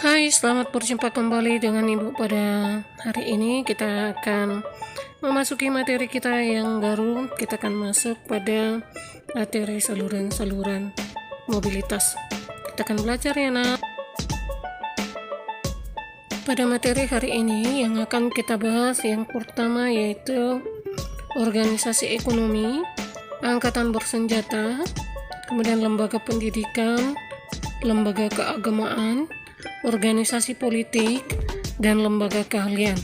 Hai, selamat berjumpa kembali dengan Ibu. Pada hari ini kita akan memasuki materi kita yang baru. Kita akan masuk pada materi saluran-saluran mobilitas. Kita akan belajar ya nak. Pada materi hari ini yang akan kita bahas yang pertama yaitu organisasi ekonomi, angkatan bersenjata, kemudian lembaga pendidikan, lembaga keagamaan, organisasi politik, dan lembaga keahlian.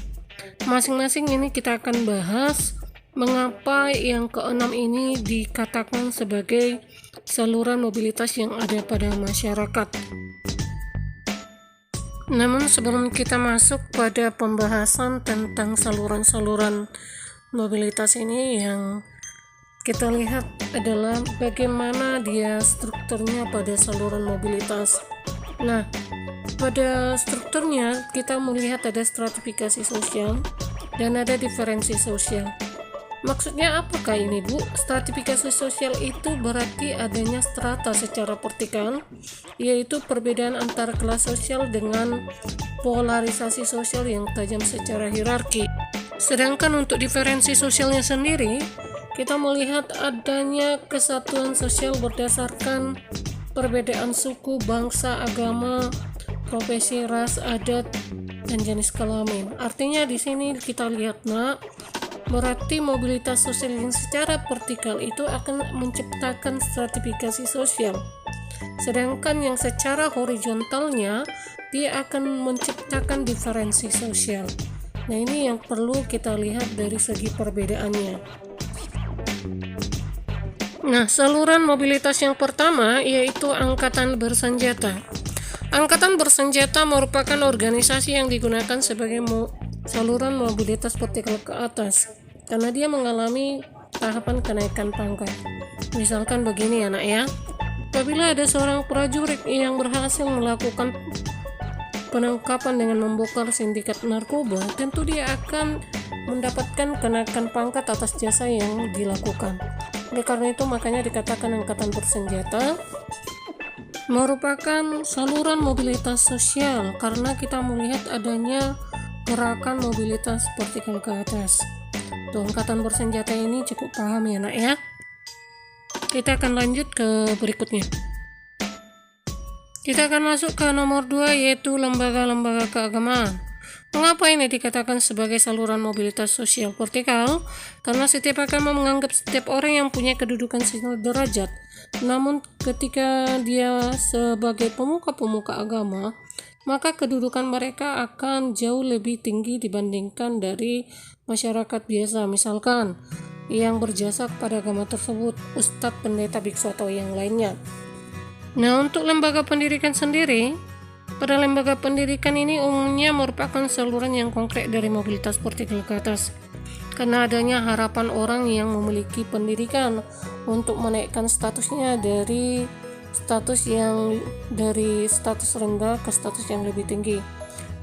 Masing-masing ini kita akan bahas mengapa yang keenam ini dikatakan sebagai saluran mobilitas yang ada pada masyarakat. Namun sebelum kita masuk pada pembahasan tentang saluran-saluran mobilitas ini, yang kita lihat adalah bagaimana dia strukturnya pada saluran mobilitas. Nah, pada strukturnya kita melihat ada stratifikasi sosial dan ada diferensi sosial. Maksudnya apakah ini, Bu? Stratifikasi sosial itu berarti adanya strata secara vertikal, yaitu perbedaan antara kelas sosial dengan polarisasi sosial yang tajam secara hierarki. Sedangkan untuk diferensi sosialnya sendiri, kita melihat adanya kesatuan sosial berdasarkan perbedaan suku, bangsa, agama, profesi, ras, adat, dan jenis kelamin. Artinya di sini kita lihat nak, berarti mobilitas sosial yang secara vertikal itu akan menciptakan stratifikasi sosial. Sedangkan yang secara horizontalnya dia akan menciptakan diferensi sosial. Nah, ini yang perlu kita lihat dari segi perbedaannya. Nah, saluran mobilitas yang pertama yaitu angkatan bersenjata. Angkatan bersenjata merupakan organisasi yang digunakan sebagai saluran mobilitas vertikal ke atas karena dia mengalami tahapan kenaikan pangkat. Misalkan begini ya nak ya, apabila ada seorang prajurit yang berhasil melakukan penangkapan dengan membongkar sindikat narkoba, tentu dia akan mendapatkan kenaikan pangkat atas jasa yang dilakukan. Oleh karena itu makanya dikatakan angkatan bersenjata merupakan saluran mobilitas sosial karena kita melihat adanya gerakan mobilitas vertikal ke atas. Tuh, angkatan bersenjata ini cukup paham ya nak ya. Kita akan lanjut ke berikutnya. Kita akan masuk ke nomor 2 yaitu lembaga-lembaga keagamaan. Mengapa ini dikatakan sebagai saluran mobilitas sosial vertikal? Karena setiap agama menganggap setiap orang yang punya kedudukan sederajat. Namun ketika dia sebagai pemuka-pemuka agama, maka kedudukan mereka akan jauh lebih tinggi dibandingkan dari masyarakat biasa. Misalkan yang berjasa kepada agama tersebut, ustadz, pendeta, biksu, atau yang lainnya. Nah, untuk lembaga pendidikan sendiri, pada lembaga pendidikan ini umumnya merupakan saluran yang konkret dari mobilitas vertikal ke atas karena adanya harapan orang yang memiliki pendidikan untuk menaikkan statusnya dari status rendah ke status yang lebih tinggi.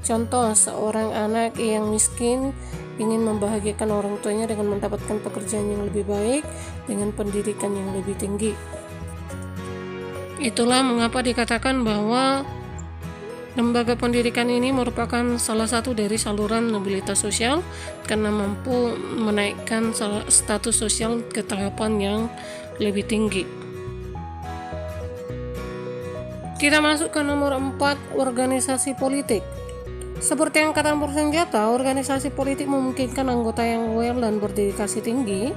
Contoh, seorang anak yang miskin ingin membahagiakan orang tuanya dengan mendapatkan pekerjaan yang lebih baik dengan pendidikan yang lebih tinggi. Itulah mengapa dikatakan bahwa lembaga pendidikan ini merupakan salah satu dari saluran mobilitas sosial karena mampu menaikkan status sosial ke tahapan yang lebih tinggi. Kita masuk ke nomor 4, organisasi politik. Seperti angkatan bersenjata, organisasi politik memungkinkan anggota yang loyal dan berdedikasi tinggi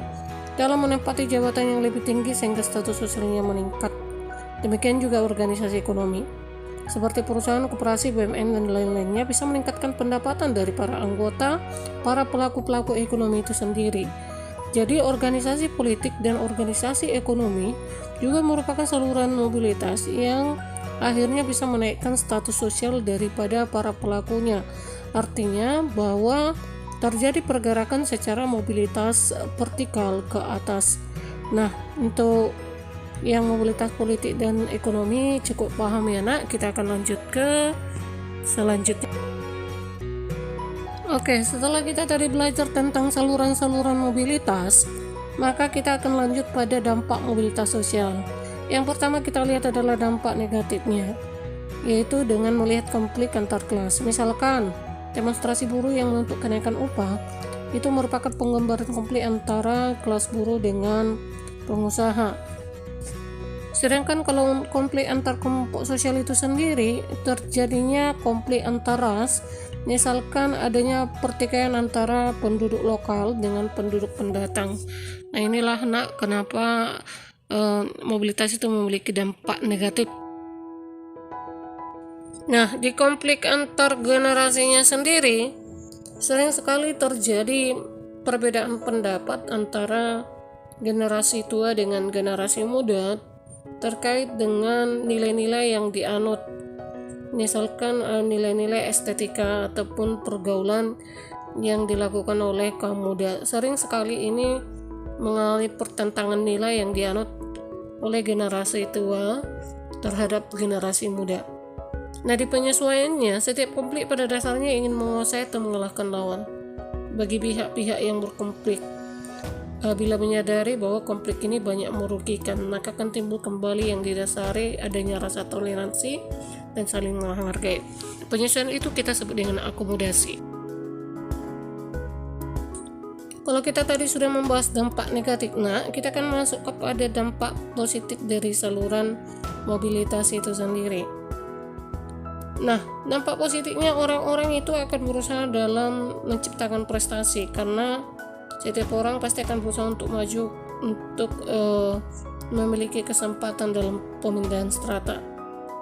dalam menempati jabatan yang lebih tinggi sehingga status sosialnya meningkat. Demikian juga organisasi ekonomi seperti perusahaan, koperasi, BUMN, dan lain-lainnya bisa meningkatkan pendapatan dari para anggota, para pelaku-pelaku ekonomi itu sendiri. Jadi organisasi politik dan organisasi ekonomi juga merupakan saluran mobilitas yang akhirnya bisa menaikkan status sosial daripada para pelakunya. Artinya bahwa terjadi pergerakan secara mobilitas vertikal ke atas. Nah, untuk yang mobilitas politik dan ekonomi cukup paham ya nak. Kita akan lanjut ke selanjutnya. Oke, setelah kita tadi belajar tentang saluran-saluran mobilitas, maka kita akan lanjut pada dampak mobilitas sosial. Yang pertama kita lihat adalah dampak negatifnya. yaitu dengan melihat konflik antar kelas. Misalkan demonstrasi buruh yang menuntut kenaikan upah itu merupakan penggambaran konflik antara kelas buruh dengan pengusaha. Sedangkan kalau konflik antar kelompok sosial itu sendiri, terjadinya konflik antar ras, misalkan adanya pertikaian antara penduduk lokal dengan penduduk pendatang. Nah, inilah kenapa mobilitas itu memiliki dampak negatif. Nah, di konflik antar generasinya sendiri, sering sekali terjadi perbedaan pendapat antara generasi tua dengan generasi muda terkait dengan nilai-nilai yang dianut. Misalkan nilai-nilai estetika ataupun pergaulan yang dilakukan oleh kaum muda. Sering sekali ini mengalami pertentangan nilai yang dianut oleh generasi tua terhadap generasi muda. Nah, di penyesuaiannya, setiap konflik pada dasarnya ingin menguasai atau mengalahkan lawan. Bagi pihak-pihak yang berkonflik, bila menyadari bahwa konflik ini banyak merugikan, maka akan timbul kembali yang didasari adanya rasa toleransi dan saling menghargai. Penyesuaian itu kita sebut dengan akomodasi. Kalau kita tadi sudah membahas dampak negatif, nah kita akan masuk kepada dampak positif dari saluran mobilitas itu sendiri. Nah, dampak positifnya orang-orang itu akan berusaha dalam menciptakan prestasi, karena setiap orang pasti akan berusaha untuk maju, untuk memiliki kesempatan dalam pemindahan strata.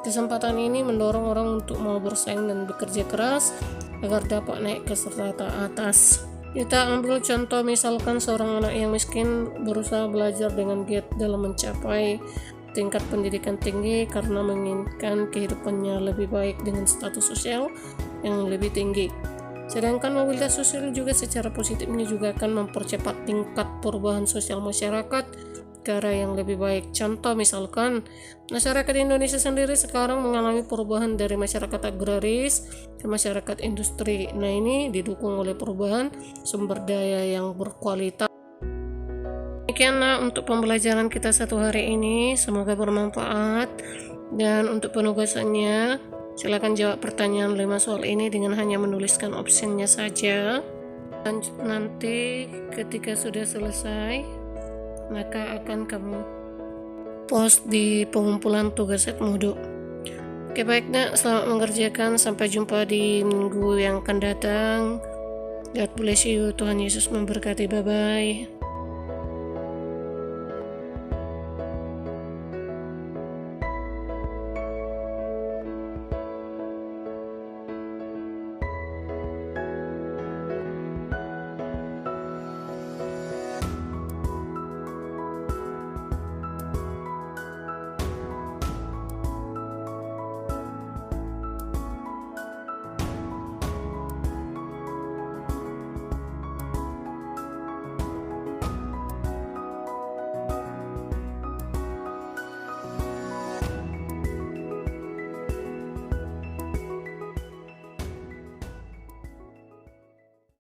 Kesempatan ini mendorong orang untuk mau bersaing dan bekerja keras agar dapat naik ke strata atas. Kita ambil contoh, misalkan seorang anak yang miskin berusaha belajar dengan giat dalam mencapai tingkat pendidikan tinggi karena menginginkan kehidupannya lebih baik dengan status sosial yang lebih tinggi. Sedangkan mobilitas sosial juga secara positifnya juga akan mempercepat tingkat perubahan sosial masyarakat ke arah yang lebih baik. Contoh misalkan, masyarakat Indonesia sendiri sekarang mengalami perubahan dari masyarakat agraris ke masyarakat industri. Nah, ini didukung oleh perubahan sumber daya yang berkualitas. Demikianlah untuk pembelajaran kita satu hari ini, semoga bermanfaat. Dan untuk penugasannya, silakan jawab pertanyaan 5 soal ini dengan hanya menuliskan opsinya saja. Lanjut nanti ketika sudah selesai, maka akan kamu post di pengumpulan tugas Edmodo. Oke, baik nak, selamat mengerjakan. Sampai jumpa di minggu yang akan datang. God bless you. Tuhan Yesus memberkati. Bye-bye.